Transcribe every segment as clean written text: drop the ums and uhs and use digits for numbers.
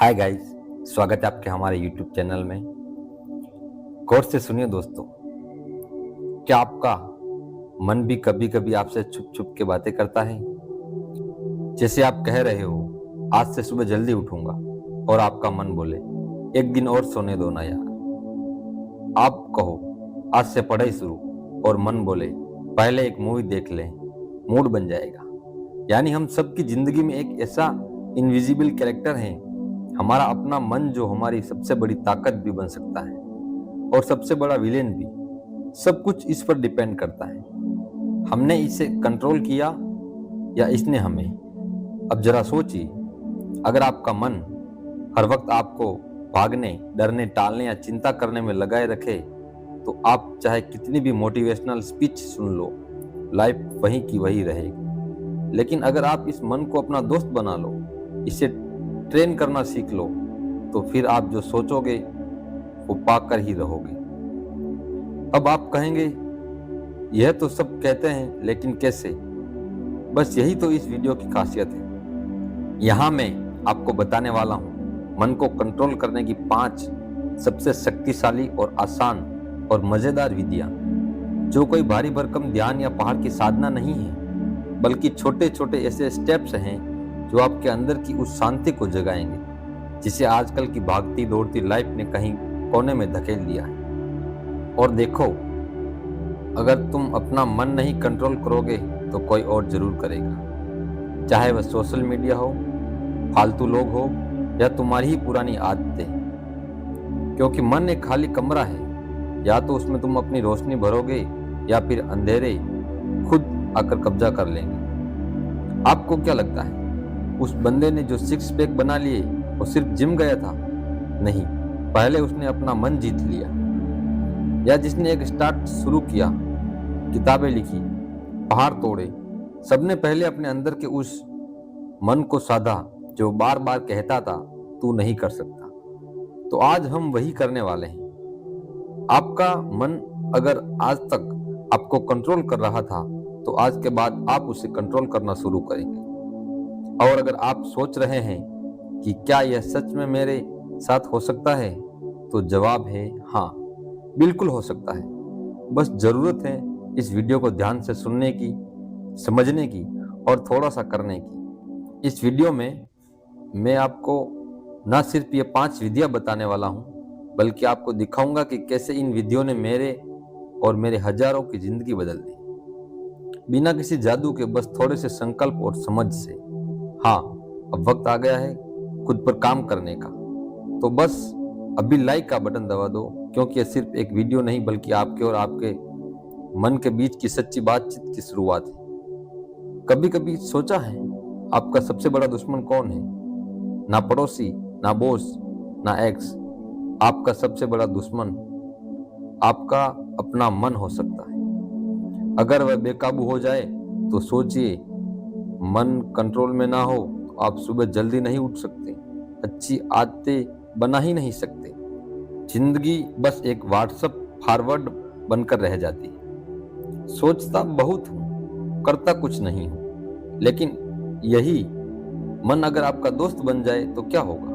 Hi guys, स्वागत है आपके हमारे यूट्यूब चैनल में। गौर से सुनिए दोस्तों, क्या आपका मन भी कभी कभी आपसे छुप छुप के बातें करता है? जैसे आप कह रहे हो आज से सुबह जल्दी उठूंगा और आपका मन बोले एक दिन और सोने दो ना यार। आप कहो आज से पढ़ाई शुरू और मन बोले पहले एक मूवी देख लें, मूड बन जाएगा। यानी हम सबकी जिंदगी में एक ऐसा इनविजिबल कैरेक्टर है, हमारा अपना मन, जो हमारी सबसे बड़ी ताकत भी बन सकता है और सबसे बड़ा विलेन भी। सब कुछ इस पर डिपेंड करता है, हमने इसे कंट्रोल किया या इसने हमें। अब जरा सोचिए, अगर आपका मन हर वक्त आपको भागने, डरने, टालने या चिंता करने में लगाए रखे तो आप चाहे कितनी भी मोटिवेशनल स्पीच सुन लो, लाइफ वही की वही रहेगी। लेकिन अगर आप इस मन को अपना दोस्त बना लो, इसे ट्रेन करना सीख लो, तो फिर आप जो सोचोगे वो पाकर ही रहोगे। अब आप कहेंगे यह तो सब कहते हैं लेकिन कैसे? बस यही तो इस वीडियो की खासियत है। यहाँ मैं आपको बताने वाला हूँ मन को कंट्रोल करने की 5 सबसे शक्तिशाली और आसान और मजेदार विधियां, जो कोई भारी भरकम ध्यान या पहाड़ की साधना नहीं है, बल्कि छोटे छोटे ऐसे स्टेप्स हैं जो आपके अंदर की उस शांति को जगाएंगे जिसे आजकल की भागती दौड़ती लाइफ ने कहीं कोने में धकेल दिया है। और देखो, अगर तुम अपना मन नहीं कंट्रोल करोगे तो कोई और जरूर करेगा, चाहे वह सोशल मीडिया हो, फालतू लोग हो या तुम्हारी ही पुरानी आदतें। क्योंकि मन एक खाली कमरा है, या तो उसमें तुम अपनी रोशनी भरोगे या फिर अंधेरे खुद आकर कब्जा कर लेंगे। आपको क्या लगता है, उस बंदे ने जो 6 पैक बना लिए वो सिर्फ जिम गया था? नहीं, पहले उसने अपना मन जीत लिया। या जिसने एक स्टार्ट शुरू किया, किताबें लिखी, पहाड़ तोड़े, सबने पहले अपने अंदर के उस मन को साधा जो बार बार कहता था तू नहीं कर सकता। तो आज हम वही करने वाले हैं। आपका मन अगर आज तक आपको कंट्रोल कर रहा था तो आज के बाद आप उसे कंट्रोल करना शुरू करेंगे। और अगर आप सोच रहे हैं कि क्या यह सच में मेरे साथ हो सकता है, तो जवाब है हाँ, बिल्कुल हो सकता है। बस जरूरत है इस वीडियो को ध्यान से सुनने की, समझने की और थोड़ा सा करने की। इस वीडियो में मैं आपको ना सिर्फ ये 5 विधियां बताने वाला हूँ, बल्कि आपको दिखाऊंगा कि कैसे इन विधियों ने मेरे और मेरे हजारों की जिंदगी बदल दी, बिना किसी जादू के, बस थोड़े से संकल्प और समझ से। हाँ, अब वक्त आ गया है खुद पर काम करने का। तो बस अभी लाइक का बटन दबा दो, क्योंकि यह सिर्फ एक वीडियो नहीं बल्कि आपके और आपके मन के बीच की सच्ची बातचीत की शुरुआत है। कभी कभी सोचा है आपका सबसे बड़ा दुश्मन कौन है? ना पड़ोसी, ना बॉस, ना एक्स। आपका सबसे बड़ा दुश्मन आपका अपना मन हो सकता है। अगर वह बेकाबू हो जाए तो सोचिए, मन कंट्रोल में ना हो तो आप सुबह जल्दी नहीं उठ सकते, अच्छी आदतें बना ही नहीं सकते। जिंदगी बस एक व्हाट्सएप फॉरवर्ड बनकर रह जाती है। सोचता बहुत हूं, करता कुछ नहीं हूं। लेकिन यही मन अगर आपका दोस्त बन जाए तो क्या होगा?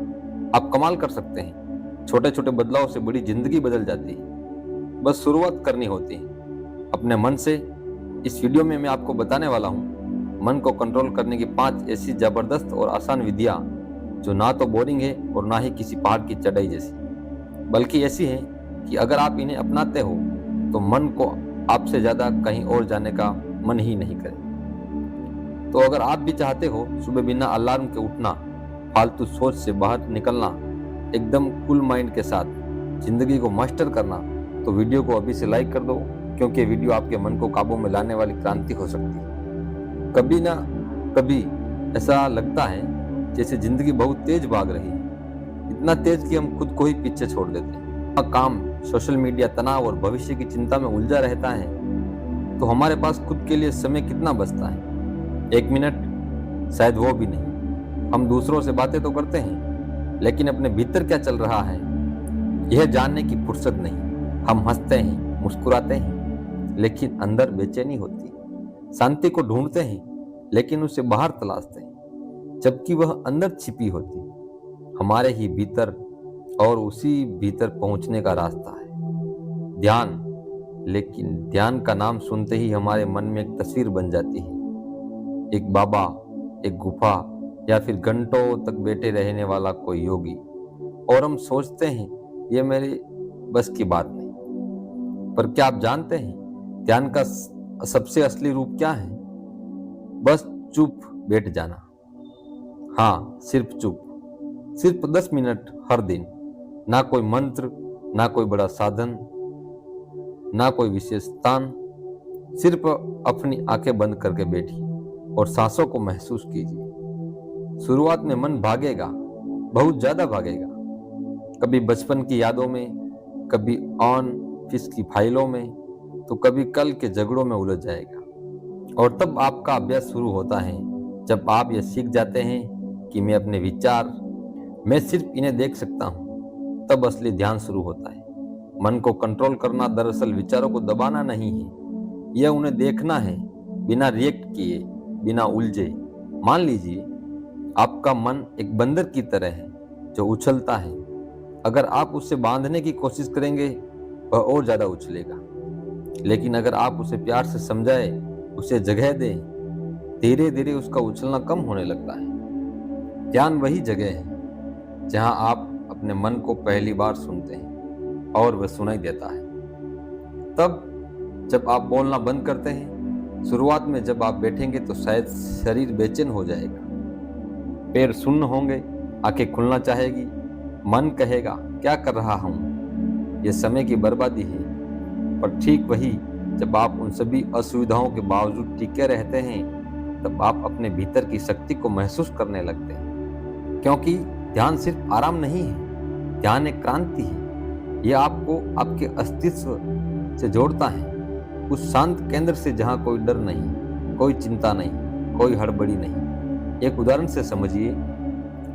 आप कमाल कर सकते हैं। छोटे छोटे बदलाव से बड़ी जिंदगी बदल जाती है। बस शुरुआत करनी होती है अपने मन से। इस वीडियो में मैं आपको बताने वाला हूँ मन को कंट्रोल करने की 5 ऐसी जबरदस्त और आसान विधियां, जो ना तो बोरिंग है और ना ही किसी पहाड़ की चढ़ाई जैसी, बल्कि ऐसी है कि अगर आप इन्हें अपनाते हो तो मन को आपसे ज्यादा कहीं और जाने का मन ही नहीं करे। तो अगर आप भी चाहते हो सुबह बिना अलार्म के उठना, फालतू सोच से बाहर निकलना, एकदम कूल माइंड के साथ जिंदगी को मास्टर करना, तो वीडियो को अभी से लाइक कर दो, क्योंकि वीडियो आपके मन को काबू में लाने वाली क्रांति हो सकती है। कभी ना कभी ऐसा लगता है जैसे जिंदगी बहुत तेज भाग रही है, इतना तेज कि हम खुद को ही पीछे छोड़ देते हैं। काम, सोशल मीडिया, तनाव और भविष्य की चिंता में उलझा रहता है, तो हमारे पास खुद के लिए समय कितना बचता है? 1 मिनट, शायद वो भी नहीं। हम दूसरों से बातें तो करते हैं, लेकिन अपने भीतर क्या चल रहा है यह जानने की फुर्सत नहीं। हम हंसते हैं, मुस्कुराते हैं, लेकिन अंदर बेचैनी होती है। शांति को ढूंढते हैं, लेकिन उसे बाहर तलाशते हैं, जबकि वह अंदर छिपी होती है। हमारे ही भीतर और उसी भीतर पहुंचने का रास्ता है ध्यान। लेकिन ध्यान का नाम सुनते ही हमारे मन में एक तस्वीर बन जाती है, एक बाबा, एक गुफा या फिर घंटों तक बैठे रहने वाला कोई योगी, और हम सोचते हैं ये मेरे बस की बात नहीं। पर क्या आप जानते हैं ध्यान का सबसे असली रूप क्या है? बस चुप बैठ जाना। हाँ, सिर्फ चुप, सिर्फ 10 मिनट हर दिन। ना कोई मंत्र, ना कोई बड़ा साधन, ना कोई विशेष स्थान, सिर्फ अपनी आंखें बंद करके बैठिए और सांसों को महसूस कीजिए। शुरुआत में मन भागेगा, बहुत ज्यादा भागेगा, कभी बचपन की यादों में, कभी ऑफिस की फाइलों में, तो कभी कल के झगड़ों में उलझ जाएगा। और तब आपका अभ्यास शुरू होता है, जब आप यह सीख जाते हैं कि मैं अपने विचार, मैं सिर्फ इन्हें देख सकता हूँ, तब असली ध्यान शुरू होता है। मन को कंट्रोल करना दरअसल विचारों को दबाना नहीं है, यह उन्हें देखना है, बिना रिएक्ट किए, बिना उलझे। मान लीजिए आपका मन एक बंदर की तरह है जो उछलता है। अगर आप उसे बांधने की कोशिश करेंगे वह और ज्यादा उछलेगा, लेकिन अगर आप उसे प्यार से समझाए, उसे जगह दें, धीरे धीरे उसका उछलना कम होने लगता है। ध्यान वही जगह है जहां आप अपने मन को पहली बार सुनते हैं और वह सुनाई देता है। तब जब आप बोलना बंद करते हैं, शुरुआत में जब आप बैठेंगे तो शायद शरीर बेचैन हो जाएगा, पैर सुन्न होंगे, आंखें खुलना चाहेगी, मन कहेगा क्या कर रहा हूं, यह समय की बर्बादी है। पर ठीक वही जब आप उन सभी असुविधाओं के बावजूद टिके रहते हैं, तब आप अपने भीतर की शक्ति को महसूस करने लगते हैं। क्योंकि ध्यान सिर्फ आराम नहीं है, ध्यान एक क्रांति है। यह आपको आपके अस्तित्व से जोड़ता है, उस शांत केंद्र से जहां कोई डर नहीं, कोई चिंता नहीं, कोई हड़बड़ी नहीं। एक उदाहरण से समझिए,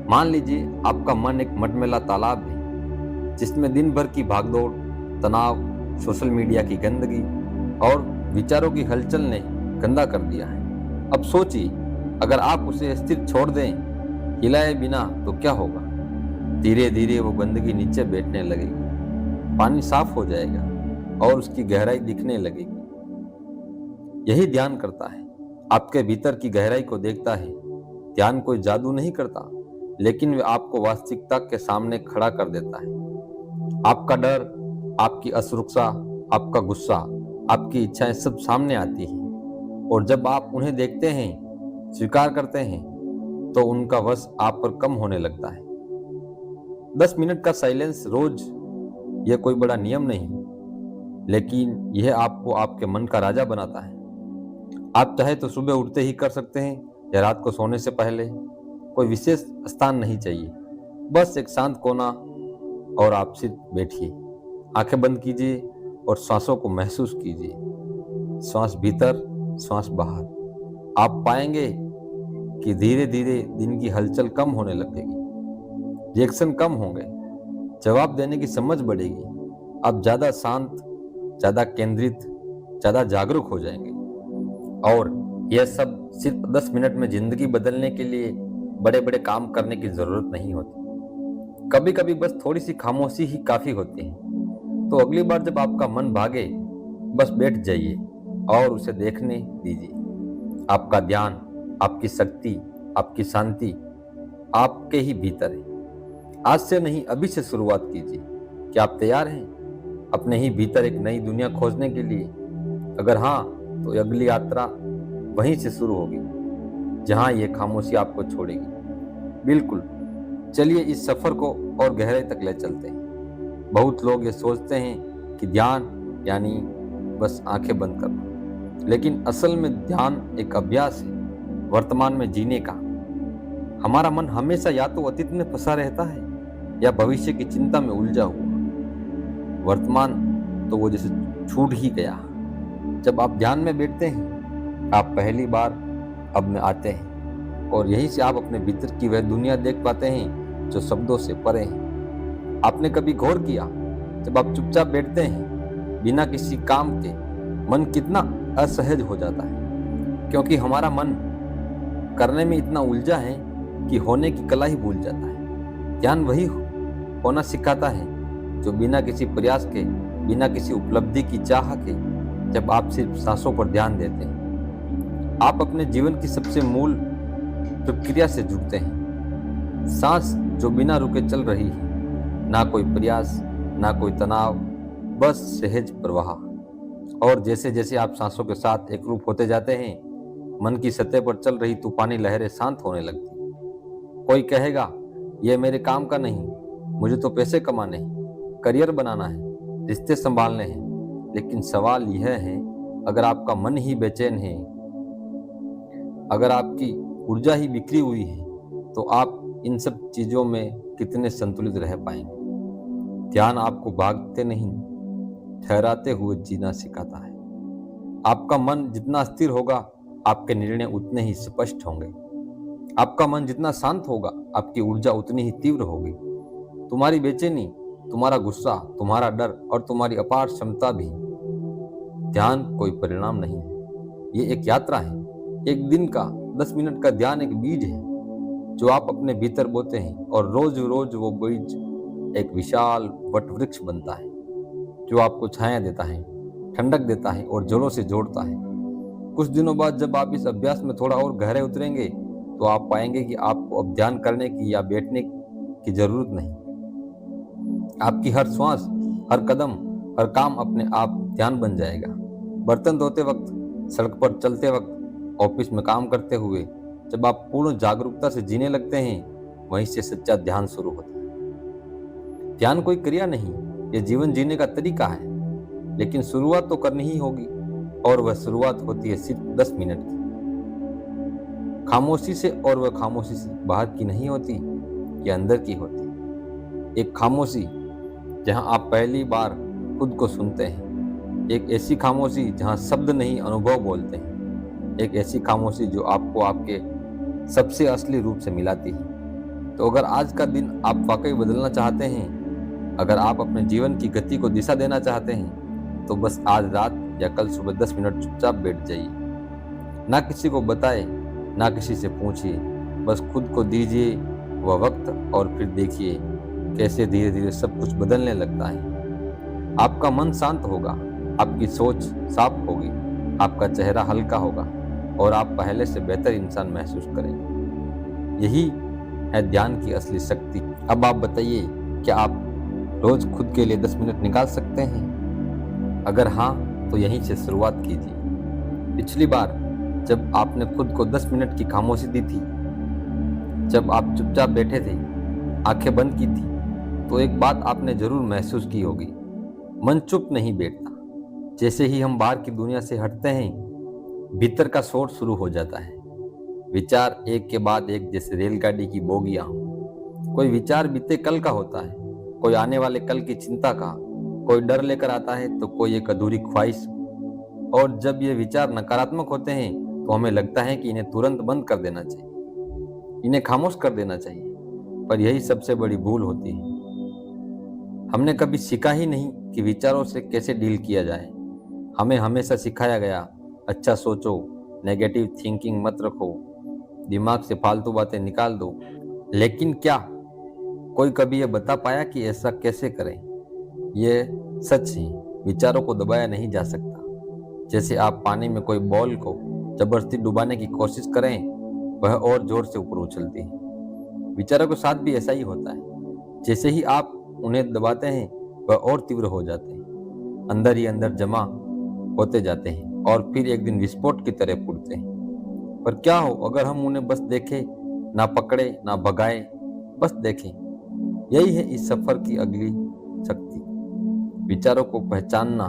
मान लीजिए आपका मन एक मटमैला तालाब है जिसमें दिन भर की भागदौड़, तनाव, सोशल मीडिया की गंदगी और विचारों की हलचल ने गंदा कर दिया है। अब सोचिए, अगर आप उसे स्थिर छोड़ दें, हिलाए बिना, तो क्या होगा? धीरे धीरे वो गंदगी नीचे बैठने लगेगी, पानी साफ हो जाएगा और उसकी गहराई दिखने लगेगी। यही ध्यान करता है, आपके भीतर की गहराई को देखता है। ध्यान कोई जादू नहीं करता, लेकिन वह आपको वास्तविकता के सामने खड़ा कर देता है। आपका डर, आपकी असुरक्षा, आपका गुस्सा, आपकी इच्छाएं सब सामने आती हैं, और जब आप उन्हें देखते हैं, स्वीकार करते हैं, तो उनका वश आप पर कम होने लगता है। 10 मिनट का साइलेंस रोज, यह कोई बड़ा नियम नहीं, लेकिन यह आपको आपके मन का राजा बनाता है। आप चाहे तो सुबह उठते ही कर सकते हैं या रात को सोने से पहले। कोई विशेष स्थान नहीं चाहिए, बस एक शांत कोना, और आप सिर्फ बैठिए, आंखें बंद कीजिए और सांसों को महसूस कीजिए। श्वास भीतर, श्वास बाहर। आप पाएंगे कि धीरे धीरे दिन की हलचल कम होने लगेगी, रिएक्शन कम होंगे, जवाब देने की समझ बढ़ेगी। आप ज्यादा शांत, ज्यादा केंद्रित, ज्यादा जागरूक हो जाएंगे। और यह सब सिर्फ 10 मिनट में जिंदगी बदलने के लिए बड़े बड़े काम करने की जरूरत नहीं होती। कभी कभी बस थोड़ी सी खामोशी ही काफी होती है। तो अगली बार जब आपका मन भागे, बस बैठ जाइए और उसे देखने दीजिए। आपका ध्यान, आपकी शक्ति, आपकी शांति आपके ही भीतर है। आज से नहीं, अभी से शुरुआत कीजिए। क्या आप तैयार हैं अपने ही भीतर एक नई दुनिया खोजने के लिए? अगर हाँ, तो अगली यात्रा वहीं से शुरू होगी जहां ये खामोशी आपको छोड़ेगी। बिल्कुल, चलिए इस सफर को और गहराई तक ले चलते हैं। बहुत लोग ये सोचते हैं कि ध्यान यानी बस आंखें बंद करना, लेकिन असल में ध्यान एक अभ्यास है वर्तमान में जीने का। हमारा मन हमेशा या तो अतीत में फंसा रहता है या भविष्य की चिंता में उलझा हुआ। वर्तमान तो वो जैसे छूट ही गया। जब आप ध्यान में बैठते हैं, आप पहली बार अब में आते हैं, और यहीं से आप अपने भीतर की वह दुनिया देख पाते हैं जो शब्दों से परे है। आपने कभी गौर किया, जब आप चुपचाप बैठते हैं बिना किसी काम के, मन कितना असहज हो जाता है? क्योंकि हमारा मन करने में इतना उलझा है कि होने की कला ही भूल जाता है। ध्यान वही होना सिखाता है जो बिना किसी प्रयास के, बिना किसी उपलब्धि की चाह के, जब आप सिर्फ सांसों पर ध्यान देते हैं, आप अपने जीवन की सबसे मूल प्रक्रिया से जुड़ते हैं। सांस जो बिना रुके चल रही है, ना कोई प्रयास, ना कोई तनाव, बस सहज प्रवाह। और जैसे जैसे आप सांसों के साथ एक रूप होते जाते हैं, मन की सतह पर चल रही तूफानी लहरें शांत होने लगती। कोई कहेगा, यह मेरे काम का नहीं, मुझे तो पैसे कमाने हैं, करियर बनाना है, रिश्ते संभालने हैं। लेकिन सवाल यह है, अगर आपका मन ही बेचैन है, अगर आपकी ऊर्जा ही बिखरी हुई है, तो आप इन सब चीजों में कितने संतुलित रह पाएंगे। ध्यान आपको भागते नहीं, ठहराते हुए जीना सिखाता है। आपका मन जितना स्थिर होगा, आपके निर्णय उतने ही स्पष्ट होंगे। आपका मन जितना शांत होगा, आपकी ऊर्जा उतनी ही तीव्र होगी। तुम्हारी बेचैनी, तुम्हारा गुस्सा, तुम्हारा डर और तुम्हारी अपार क्षमता भी। ध्यान कोई परिणाम नहीं है, ये एक यात्रा है। एक दिन का 10 मिनट का ध्यान एक बीज है जो आप अपने भीतर बोते हैं, और रोज रोज वो बीज एक विशाल वट वृक्ष बनता है जो आपको छाया देता है, ठंडक देता है और जड़ों से जोड़ता है। कुछ दिनों बाद जब आप इस अभ्यास में थोड़ा और गहरे उतरेंगे, तो आप पाएंगे कि आपको अब ध्यान करने की या बैठने की जरूरत नहीं। आपकी हर श्वास, हर कदम, हर काम अपने आप ध्यान बन जाएगा। बर्तन धोते वक्त, सड़क पर चलते वक्त, ऑफिस में काम करते हुए, जब आप पूर्ण जागरूकता से जीने लगते हैं, वहीं से सच्चा ध्यान शुरू होता है। ध्यान कोई क्रिया नहीं, ये जीवन जीने का तरीका है। लेकिन शुरुआत तो करनी ही होगी, और वह शुरुआत होती है सिर्फ 10 मिनट की खामोशी से। और वह खामोशी से बाहर की नहीं होती, ये अंदर की होती। एक खामोशी जहां आप पहली बार खुद को सुनते हैं, एक ऐसी खामोशी जहां शब्द नहीं अनुभव बोलते हैं, एक ऐसी खामोशी जो आपको आपके सबसे असली रूप से मिलाती है। तो अगर आज का दिन आप वाकई बदलना चाहते हैं, अगर आप अपने जीवन की गति को दिशा देना चाहते हैं, तो बस आज रात या कल सुबह 10 मिनट चुपचाप बैठ जाइए। ना किसी को बताए, ना किसी से पूछिए, बस खुद को दीजिए वह वक्त, और फिर देखिए कैसे धीरे धीरे सब कुछ बदलने लगता है। आपका मन शांत होगा, आपकी सोच साफ होगी, आपका चेहरा हल्का होगा, और आप पहले से बेहतर इंसान महसूस करेंगे। यही है ध्यान की असली शक्ति। अब आप बताइए, क्या आप रोज खुद के लिए 10 मिनट निकाल सकते हैं? अगर हाँ, तो यहीं से शुरुआत कीजिए। पिछली बार जब आपने खुद को 10 मिनट की खामोशी दी थी, जब आप चुपचाप बैठे थे, आंखें बंद की थी, तो एक बात आपने जरूर महसूस की होगी, मन चुप नहीं बैठता। जैसे ही हम बाहर की दुनिया से हटते हैं, भीतर का शोर शुरू हो जाता है। विचार एक के बाद एक जैसे रेलगाड़ी की बोगियां। कोई विचार बीते कल का होता है, कोई आने वाले कल की चिंता का, कोई डर लेकर आता है तो कोई एक अधूरी ख्वाहिश। और जब ये विचार नकारात्मक होते हैं, तो हमें लगता है कि इन्हें तुरंत बंद कर देना चाहिए, इन्हें खामोश कर देना चाहिए। पर यही सबसे बड़ी भूल होती है। हमने कभी सीखा ही नहीं कि विचारों से कैसे डील किया जाए। हमें हमेशा सिखाया गया, अच्छा सोचो, नेगेटिव थिंकिंग मत रखो, दिमाग से फालतू बातें निकाल दो। लेकिन क्या कोई कभी यह बता पाया कि ऐसा कैसे करें? यह सच है, विचारों को दबाया नहीं जा सकता। जैसे आप पानी में कोई बॉल को जबरदस्ती डुबाने की कोशिश करें, वह और जोर से ऊपर उछलती है। विचारों के साथ भी ऐसा ही होता है। जैसे ही आप उन्हें दबाते हैं, वह और तीव्र हो जाते हैं, अंदर ही अंदर जमा होते जाते हैं, और फिर एक दिन विस्फोट की तरह फूटते हैं। पर क्या हो अगर हम उन्हें बस देखें, ना पकड़े ना भगाए, बस देखें। यही है इस सफर की अगली शक्ति। विचारों को पहचानना,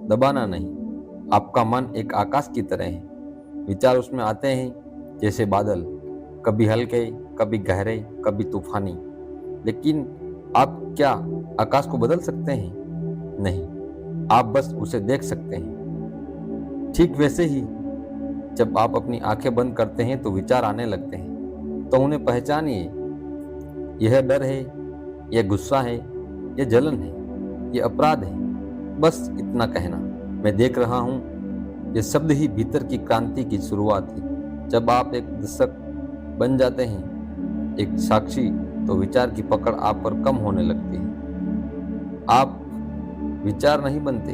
दबाना नहीं। आपका मन एक आकाश की तरह है। विचार उसमें आते हैं जैसे बादल, कभी हल्के, कभी गहरे, कभी तूफानी। लेकिन आप क्या आकाश को बदल सकते हैं? नहीं, आप बस उसे देख सकते हैं। ठीक वैसे ही जब आप अपनी आंखें बंद करते हैं तो विचार आने लगते हैं, तो उन्हें पहचानिए। यह डर है, यह गुस्सा है, यह जलन है, यह अपराध है। बस इतना कहना, मैं देख रहा हूं, यह शब्द ही भीतर की क्रांति की शुरुआत है। जब आप एक दर्शक बन जाते हैं, एक साक्षी तो विचार की पकड़ आप पर कम होने लगती है। आप विचार नहीं बनते,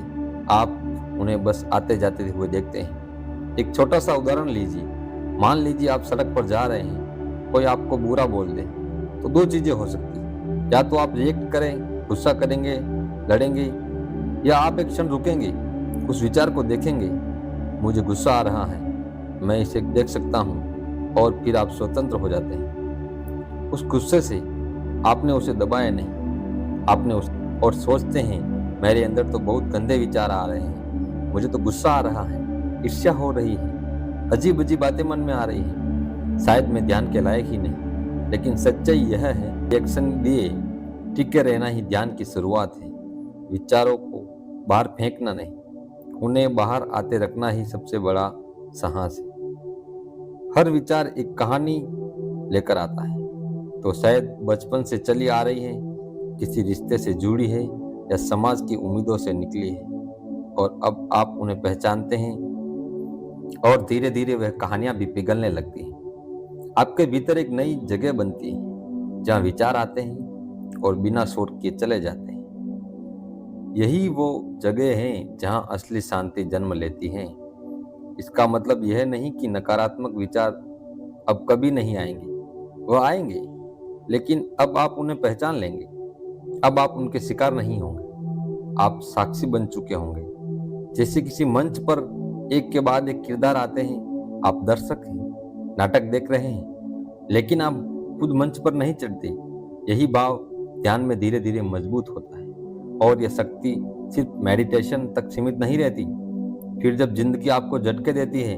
आप उन्हें बस आते जाते हुए देखते हैं। एक छोटा सा उदाहरण लीजिए। मान लीजिए आप सड़क पर जा रहे हैं, कोई आपको बुरा बोल दे, तो दो चीजें हो सकती हैं। या तो आप रिएक्ट करें, गुस्सा करेंगे, लड़ेंगे, या आप एक क्षण रुकेंगे, उस विचार को देखेंगे, मुझे गुस्सा आ रहा है, मैं इसे देख सकता हूँ, और फिर आप स्वतंत्र हो जाते हैं उस गुस्से से। आपने उसे दबाया नहीं, आपने उस और सोचते हैं मेरे अंदर तो बहुत गंदे विचार आ रहे हैं, मुझे तो गुस्सा आ रहा है, ईर्ष्या हो रही है, अजीब अजीब बातें मन में आ रही हैं, शायद मैं ध्यान के लायक ही नहीं। लेकिन सच्चाई यह है, रिएक्शन दिए टिके रहना ही ध्यान की शुरुआत है। विचारों को बाहर फेंकना नहीं, उन्हें बाहर आते रखना ही सबसे बड़ा साहस है। हर विचार एक कहानी लेकर आता है, तो शायद बचपन से चली आ रही है, किसी रिश्ते से जुड़ी है, या समाज की उम्मीदों से निकली है, और अब आप उन्हें पहचानते हैं, और धीरे धीरे वह कहानियां भी पिघलने लगती हैं। आपके भीतर एक नई जगह बनती है, जहां विचार आते हैं और बिना शोर किए चले जाते हैं। यही वो जगह है जहां असली शांति जन्म लेती है। इसका मतलब यह नहीं कि नकारात्मक विचार अब कभी नहीं आएंगे, वह आएंगे, लेकिन अब आप उन्हें पहचान लेंगे। अब आप उनके शिकार नहीं होंगे, आप साक्षी बन चुके होंगे। जैसे किसी मंच पर एक के बाद एक किरदार आते हैं, आप दर्शक हैं, नाटक देख रहे हैं, लेकिन आप खुद मंच पर नहीं चढ़ते। यही भाव ध्यान में धीरे धीरे मजबूत होता है, और यह शक्ति सिर्फ मेडिटेशन तक सीमित नहीं रहती। फिर जब जिंदगी आपको झटके देती है,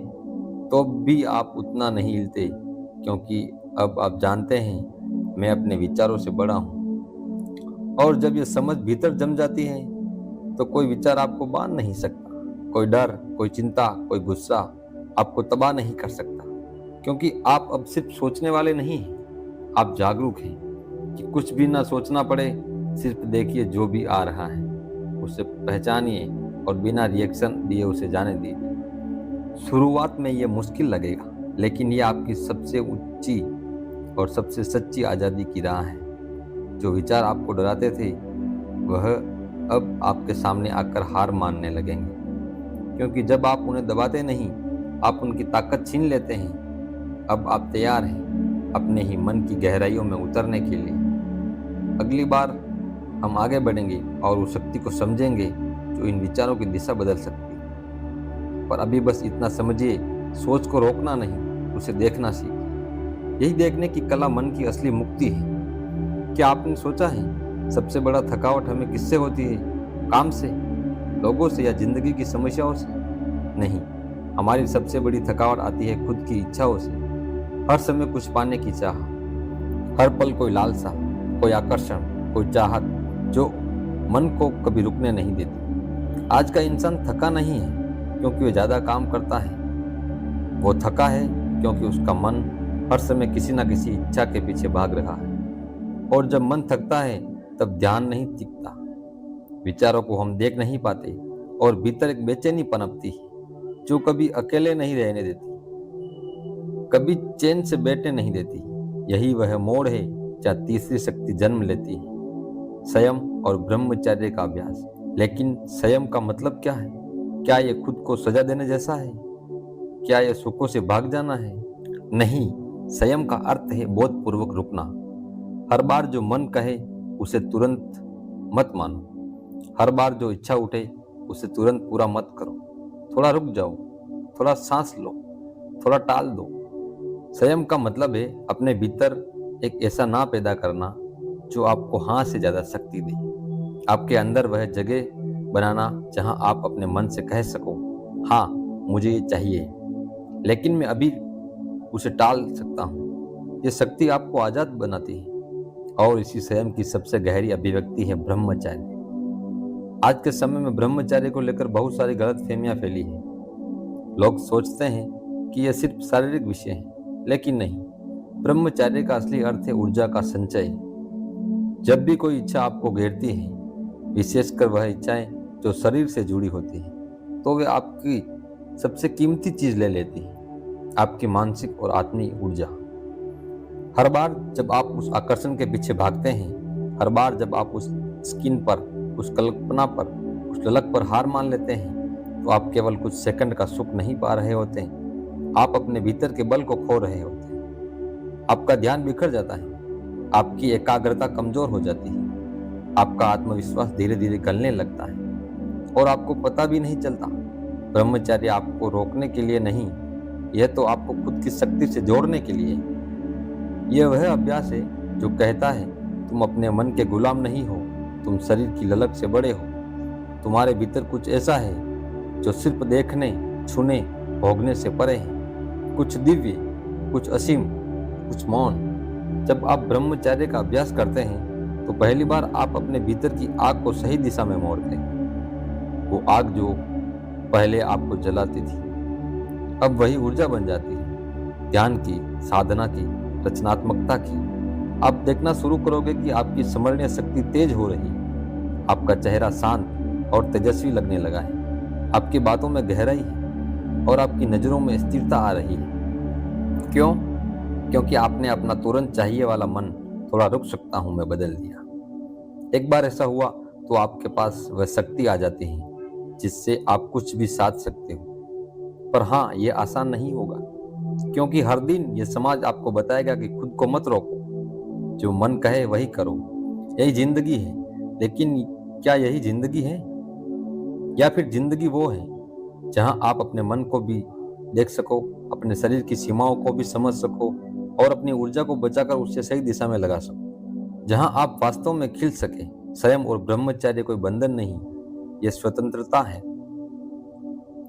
तो भी आप उतना नहीं हिलते, क्योंकि अब आप जानते हैं मैं अपने विचारों से बड़ा हूँ। और जब यह समझ भीतर जम जाती है, तो कोई विचार आपको बांध नहीं सकता, कोई डर, कोई चिंता, कोई गुस्सा आपको तबाह नहीं कर सकता, क्योंकि आप अब सिर्फ सोचने वाले नहीं हैं, आप जागरूक हैं कि कुछ भी ना सोचना पड़े, सिर्फ देखिए जो भी आ रहा है, उसे पहचानिए और बिना रिएक्शन दिए उसे जाने दीजिए। शुरुआत में ये मुश्किल लगेगा, लेकिन ये आपकी सबसे ऊंची और सबसे सच्ची आज़ादी की राह है। जो विचार आपको डराते थे, वह अब आपके सामने आकर हार मानने लगेंगे, क्योंकि जब आप उन्हें दबाते नहीं, आप उनकी ताकत छीन लेते हैं। अब आप तैयार हैं अपने ही मन की गहराइयों में उतरने के लिए। अगली बार हम आगे बढ़ेंगे और उस शक्ति को समझेंगे जो इन विचारों की दिशा बदल सकती है। पर अभी बस इतना समझिए, सोच को रोकना नहीं, उसे देखना सीखिए। यही देखने की कला मन की असली मुक्ति है। क्या आपने सोचा है सबसे बड़ा थकावट हमें किससे होती है? काम से, लोगों से, या जिंदगी की समस्याओं से? नहीं, हमारी सबसे बड़ी थकावट आती है खुद की इच्छाओं से। हर समय कुछ पाने की चाह, हर पल कोई लालसा, कोई आकर्षण, कोई चाहत जो मन को कभी रुकने नहीं देती। आज का इंसान थका नहीं है क्योंकि वह ज्यादा काम करता है, वो थका है क्योंकि उसका मन हर समय किसी न किसी इच्छा के पीछे भाग रहा है। और जब मन थकता है तब ध्यान नहीं टिकता, विचारों को हम देख नहीं पाते, और भीतर एक बेचैनी पनपती है जो कभी अकेले नहीं रहने देती, कभी चैन से बैठने नहीं देती। यही वह मोड़ है जहाँ तीसरी शक्ति जन्म लेती है, संयम और ब्रह्मचर्य का अभ्यास। लेकिन संयम का मतलब क्या है? क्या यह खुद को सजा देने जैसा है? क्या यह सुखों से भाग जाना है? नहीं, संयम का अर्थ है बोधपूर्वक रुकना। हर बार जो मन कहे उसे तुरंत मत मानो, हर बार जो इच्छा उठे उसे तुरंत पूरा मत करो। थोड़ा रुक जाओ, थोड़ा सांस लो, थोड़ा टाल दो। संयम का मतलब है अपने भीतर एक ऐसा ना पैदा करना जो आपको हाँ से ज्यादा शक्ति दे। आपके अंदर वह जगह बनाना जहां आप अपने मन से कह सको, हाँ मुझे ये चाहिए, लेकिन मैं अभी उसे टाल सकता हूँ। ये शक्ति आपको आजाद बनाती है, और इसी संयम की सबसे गहरी अभिव्यक्ति है ब्रह्मचर्य। आज के समय में ब्रह्मचर्य को लेकर बहुत सारी गलतफहमियां फैली है। लोग सोचते हैं कि यह सिर्फ शारीरिक विषय है, लेकिन नहीं। ब्रह्मचर्य का असली अर्थ है ऊर्जा का संचय। जब भी कोई इच्छा आपको घेरती है, विशेषकर वह इच्छाएं जो शरीर से जुड़ी होती है, तो वे आपकी सबसे कीमती चीज ले लेती है, आपकी मानसिक और आत्मिक ऊर्जा। हर बार जब आप उस आकर्षण के पीछे भागते हैं, हर बार जब आप उस स्किन पर, उस कल्पना पर, उस ललक पर हार मान लेते हैं, तो आप केवल कुछ सेकंड का सुख नहीं पा रहे होते हैं, आप अपने भीतर के बल को खो रहे होते हैं। आपका ध्यान बिखर जाता है, आपकी एकाग्रता कमजोर हो जाती है, आपका आत्मविश्वास धीरे धीरे गलने लगता है और आपको पता भी नहीं चलता। ब्रह्मचर्य आपको रोकने के लिए नहीं, यह तो आपको खुद की शक्ति से जोड़ने के लिए है। यह वह अभ्यास है जो कहता है तुम अपने मन के गुलाम नहीं हो, तुम शरीर की ललक से बड़े हो। तुम्हारे भीतर कुछ ऐसा है जो सिर्फ देखने, छूने, भोगने से परे है, कुछ दिव्य, कुछ असीम, कुछ मौन। जब आप ब्रह्मचर्य का अभ्यास करते हैं तो पहली बार आप अपने भीतर की आग को सही दिशा में मोड़ते हैं। वो आग जो पहले आपको जलाती थी अब वही ऊर्जा बन जाती है, ध्यान की, साधना की, रचनात्मकता की। आप देखना शुरू करोगे कि आपकी स्मरणीय शक्ति तेज हो रही है, आपका चेहरा शांत और तेजस्वी लगने लगा है, आपकी बातों में गहराई है और आपकी नजरों में स्थिरता आ रही है। क्यों? क्योंकि आपने अपना तुरंत चाहिए वाला मन थोड़ा रुक सकता हूं मैं बदल दिया। एक बार ऐसा हुआ तो आपके पास वह शक्ति आ जाती है जिससे आप कुछ भी साध सकते हो। पर हाँ, ये आसान नहीं होगा, क्योंकि हर दिन ये समाज आपको बताएगा कि खुद को मत रोको, जो मन कहे वही करो, यही जिंदगी है। लेकिन क्या यही जिंदगी है? या फिर जिंदगी वो है जहां आप अपने मन को भी देख सको, अपने शरीर की सीमाओं को भी समझ सको और अपनी ऊर्जा को बचाकर उससे सही दिशा में लगा सको, जहां आप वास्तव में खिल सके। स्वयं और ब्रह्मचर्य कोई बंधन नहीं, यह स्वतंत्रता है।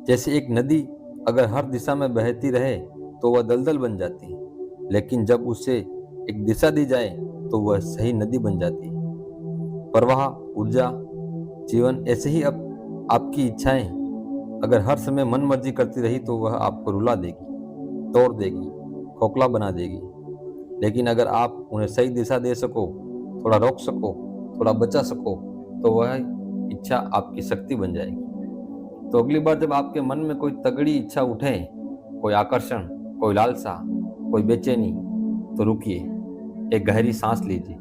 जैसे एक नदी अगर हर दिशा में बहती रहे तो वह दलदल बन जाती है, लेकिन जब उसे एक दिशा दी जाए तो वह सही नदी बन जाती है। प्रवाह, ऊर्जा, जीवन ऐसे ही। अब आपकी इच्छाएं अगर हर समय मन मर्जी करती रही तो वह आपको रुला देगी, तोड़ देगी, खोखला बना देगी। लेकिन अगर आप उन्हें सही दिशा दे सको, थोड़ा रोक सको, थोड़ा बचा सको, तो वह इच्छा आपकी शक्ति बन जाएगी। तो अगली बार जब आपके मन में कोई तगड़ी इच्छा उठे, कोई आकर्षण, कोई लालसा, कोई बेचैनी, तो रुकिए, एक गहरी सांस लीजिए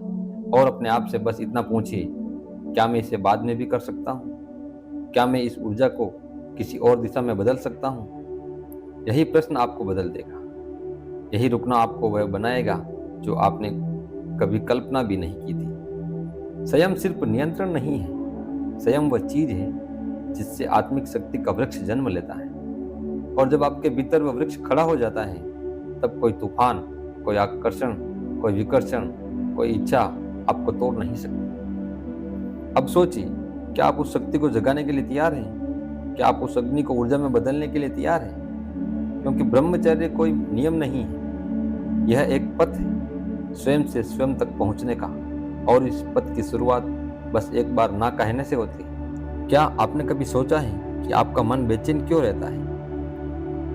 और अपने आप से बस इतना पूछिए, क्या मैं इसे बाद में भी कर सकता हूँ? क्या मैं इस ऊर्जा को किसी और दिशा में बदल सकता हूँ? यही प्रश्न आपको बदल देगा। यही रुकना आपको वह बनाएगा जो आपने कभी कल्पना भी नहीं की थी। संयम सिर्फ नियंत्रण नहीं है, संयम वह चीज है जिससे आत्मिक शक्ति का वृक्ष जन्म लेता है। और जब आपके भीतर वह वृक्ष खड़ा हो जाता है, तब कोई तूफान, कोई आकर्षण, कोई विकर्षण, कोई इच्छा आपको तोड़ नहीं सकती। अब सोचिए, क्या आप उस शक्ति को जगाने के लिए तैयार हैं? क्या आप उस अग्नि को ऊर्जा में बदलने के लिए तैयार हैं? क्योंकि ब्रह्मचर्य कोई नियम नहीं है, यह एक पथ है स्वयं से स्वयं तक पहुंचने का। और इस पथ की शुरुआत बस एक बार ना कहने से होती है। क्या आपने कभी सोचा है कि आपका मन बेचैन क्यों रहता है?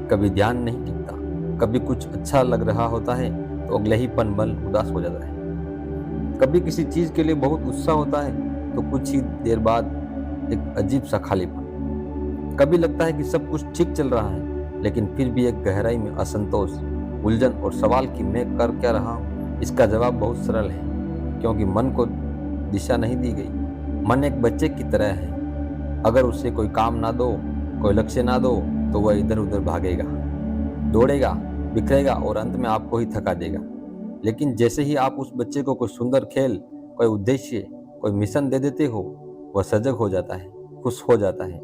कभी ध्यान नहीं टिकता, कभी कुछ अच्छा लग रहा होता है तो अगले ही पल उदास हो जाता है, कभी किसी चीज के लिए बहुत उत्साह होता है तो कुछ ही देर बाद एक अजीब सा खालीपन। कभी लगता है कि सब कुछ ठीक चल रहा है, लेकिन फिर भी एक गहराई में असंतोष, उलझन और सवाल कि मैं कर क्या रहा हूँ। इसका जवाब बहुत सरल है, क्योंकि मन को दिशा नहीं दी गई। मन एक बच्चे की तरह है, अगर उसे कोई काम ना दो, कोई लक्ष्य ना दो, तो वह इधर उधर भागेगा, दौड़ेगा, बिखरेगा और अंत में आपको ही थका देगा। लेकिन जैसे ही आप उस बच्चे को कोई सुंदर खेल, कोई उद्देश्य, कोई मिशन दे देते हो, वह सजग हो जाता है, खुश हो जाता है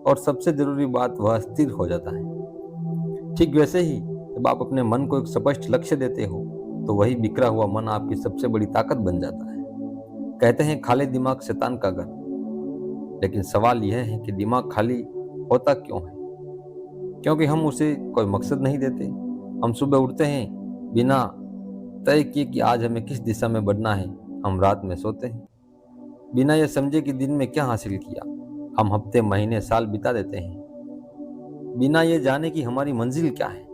और सबसे जरूरी बात, वह स्थिर हो जाता है। ठीक वैसे ही जब आप अपने मन को एक स्पष्ट लक्ष्य देते हो, तो वही बिखरा हुआ मन आपकी सबसे बड़ी ताकत बन जाता है। कहते हैं खाली दिमाग शैतान का घर, लेकिन सवाल यह है कि दिमाग खाली होता क्यों है? क्योंकि हम उसे कोई मकसद नहीं देते। हम सुबह उठते हैं बिना तय किए कि आज हमें किस दिशा में बढ़ना है। हम रात में सोते हैं बिना यह समझे कि दिन में क्या हासिल किया। हम हफ्ते, महीने, साल बिता देते हैं बिना यह जाने कि हमारी मंजिल क्या है।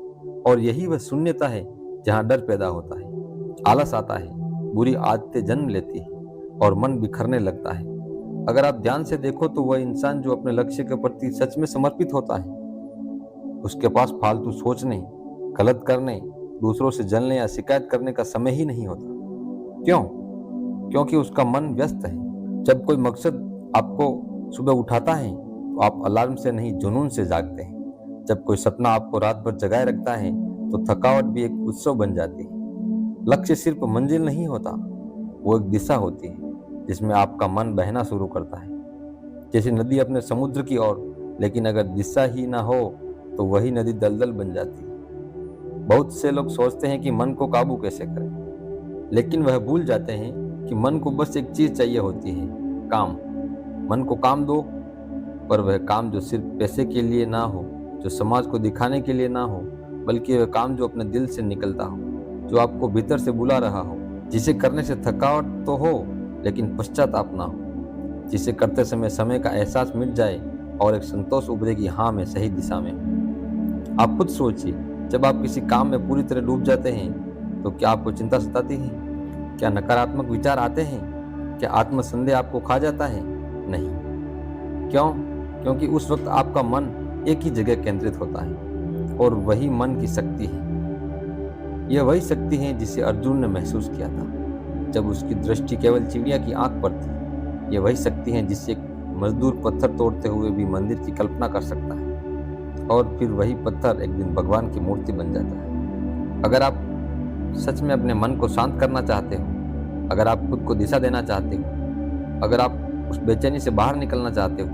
और यही वह शून्यता है जहाँ डर पैदा होता है, आलस आता है, बुरी आदतें जन्म लेती है और मन बिखरने लगता है। अगर आप ध्यान से देखो तो वह इंसान जो अपने लक्ष्य के प्रति सच में समर्पित होता है, उसके पास फालतू सोचने, गलत करने दूसरों से जलने या शिकायत करने का समय ही नहीं होता। क्यों? क्योंकि उसका मन व्यस्त है। जब कोई मकसद आपको सुबह उठाता है तो आप अलार्म से नहीं, जुनून से जागते हैं। जब कोई सपना आपको रात भर जगाए रखता है तो थकावट भी एक उत्सव बन जाती है। लक्ष्य सिर्फ मंजिल नहीं होता, वो एक दिशा होती है जिसमें आपका मन बहना शुरू करता है, जैसे नदी अपने समुद्र की ओर। लेकिन अगर दिशा ही ना हो तो वही नदी दलदल बन जाती है। बहुत से लोग सोचते हैं कि मन को काबू कैसे करें, लेकिन वह भूल जाते हैं कि मन को बस एक चीज चाहिए होती है, काम। मन को काम दो, पर वह काम जो सिर्फ पैसे के लिए ना हो, जो समाज को दिखाने के लिए ना हो, बल्कि वह काम जो अपने दिल से निकलता हो, जो आपको भीतर से बुला रहा हो, जिसे करने से थकावट तो हो लेकिन पश्चाताप ना हो, जिसे करते समय का एहसास मिट जाए और एक संतोष उभरे कि हाँ, मैं सही दिशा में हूँ। आप खुद सोचिए, जब आप किसी काम में पूरी तरह डूब जाते हैं तो क्या आपको चिंता सताती है? क्या नकारात्मक विचार आते हैं? क्या आत्मसंदेह आपको खा जाता है? नहीं। क्यों? क्योंकि उस वक्त आपका मन एक ही जगह केंद्रित होता है, और वही मन की शक्ति है। यह वही शक्ति है जिसे अर्जुन ने महसूस किया था जब उसकी दृष्टि केवल चिड़िया की आंख पर थी। यह वही शक्ति है जिससे एक मजदूर पत्थर तोड़ते हुए भी मंदिर की कल्पना कर सकता है, और फिर वही पत्थर एक दिन भगवान की मूर्ति बन जाता है। अगर आप सच में अपने मन को शांत करना चाहते हो, अगर आप खुद को दिशा देना चाहते हो, अगर आप उस बेचैनी से बाहर निकलना चाहते हो,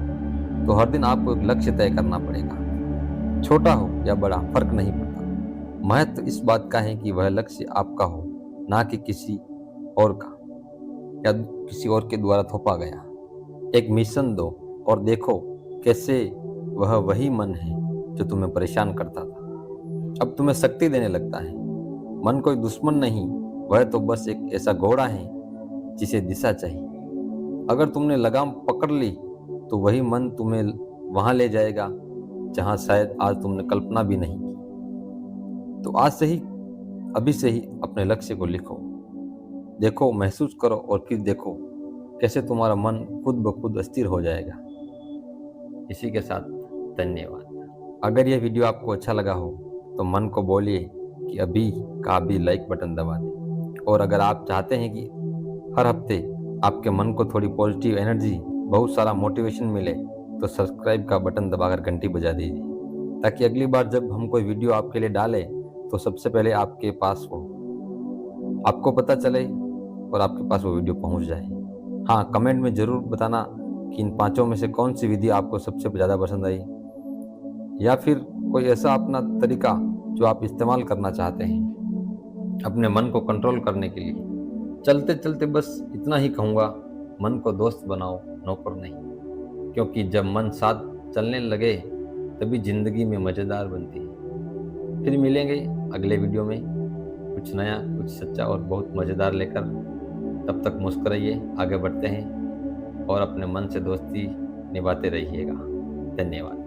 तो हर दिन आपको एक लक्ष्य तय करना पड़ेगा। छोटा हो या बड़ा, फर्क नहीं पड़ता। महत्व इस बात का है कि वह लक्ष्य आपका हो, ना कि किसी और का या किसी और के द्वारा थोपा गया। एक मिशन दो और देखो कैसे वह वही मन है जो तुम्हें परेशान करता था, अब तुम्हें शक्ति देने लगता है। मन कोई दुश्मन नहीं, वह तो बस एक ऐसा घोड़ा है जिसे दिशा चाहिए। अगर तुमने लगाम पकड़ ली तो वही मन तुम्हें वहां ले जाएगा जहां शायद आज तुमने कल्पना भी नहीं की। तो आज से ही, अभी से ही अपने लक्ष्य को लिखो, देखो, महसूस करो, और फिर देखो कैसे तुम्हारा मन खुद ब खुद स्थिर हो जाएगा। इसी के साथ धन्यवाद। अगर यह वीडियो आपको अच्छा लगा हो तो मन को बोलिए कि अभी का अभी लाइक बटन दबा दें। और अगर आप चाहते हैं कि हर हफ्ते आपके मन को थोड़ी पॉजिटिव एनर्जी, बहुत सारा मोटिवेशन मिले, तो सब्सक्राइब का बटन दबाकर घंटी बजा दीजिए, ताकि अगली बार जब हम कोई वीडियो आपके लिए डालें तो सबसे पहले आपके पास हो, आपको पता चले और आपके पास वो वीडियो पहुंच जाए। हाँ, कमेंट में ज़रूर बताना कि इन पांचों में से कौन सी विधि आपको सबसे ज़्यादा पसंद आई, या फिर कोई ऐसा अपना तरीका जो आप इस्तेमाल करना चाहते हैं अपने मन को कंट्रोल करने के लिए। चलते चलते बस इतना ही कहूँगा, मन को दोस्त बनाओ, नौकर नहीं, क्योंकि जब मन साथ चलने लगे तभी जिंदगी में मज़ेदार बनती है। फिर मिलेंगे अगले वीडियो में कुछ नया, कुछ सच्चा और बहुत मज़ेदार लेकर। तब तक मुस्कुराइए, आगे बढ़ते हैं और अपने मन से दोस्ती निभाते रहिएगा। धन्यवाद।